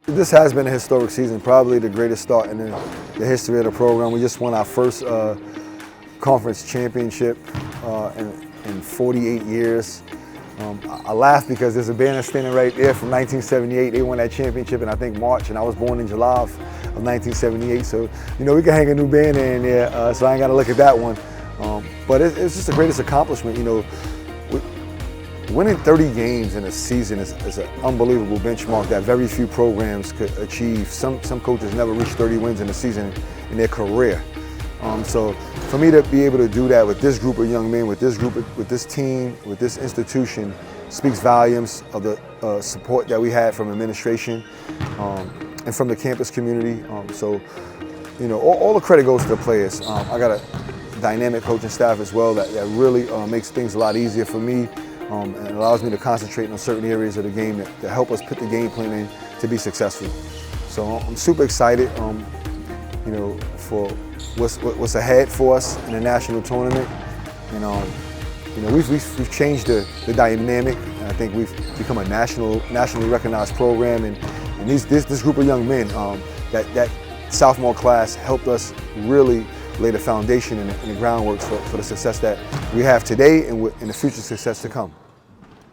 This has been a historic season, probably the greatest start in the history of the program. We just won our first conference championship in 48 years. I laugh because there's a banner standing right there from 1978. They won that championship in, I think, March, and I was born in July of 1978. So, you know, we can hang a new banner in there, so I ain't got to look at that one. But it's just the greatest accomplishment. You know, winning 30 games in a season is an unbelievable benchmark that very few programs could achieve. Some coaches never reach 30 wins in a season in their career. So for me to be able to do that with this group of young men, with this group, with this team, with this institution, speaks volumes of the support that we had from administration and from the campus community. So, you know, all the credit goes to the players. I got a dynamic coaching staff as well that really makes things a lot easier for me. And allows me to concentrate on certain areas of the game that help us put the game plan in to be successful. So I'm super excited, you know, for what's ahead for us in the national tournament. And you know, we've changed the dynamic. And I think we've become a nationally recognized program. And this group of young men, that sophomore class helped us really lay the foundation and the groundwork for the success that we have today and the future success to come.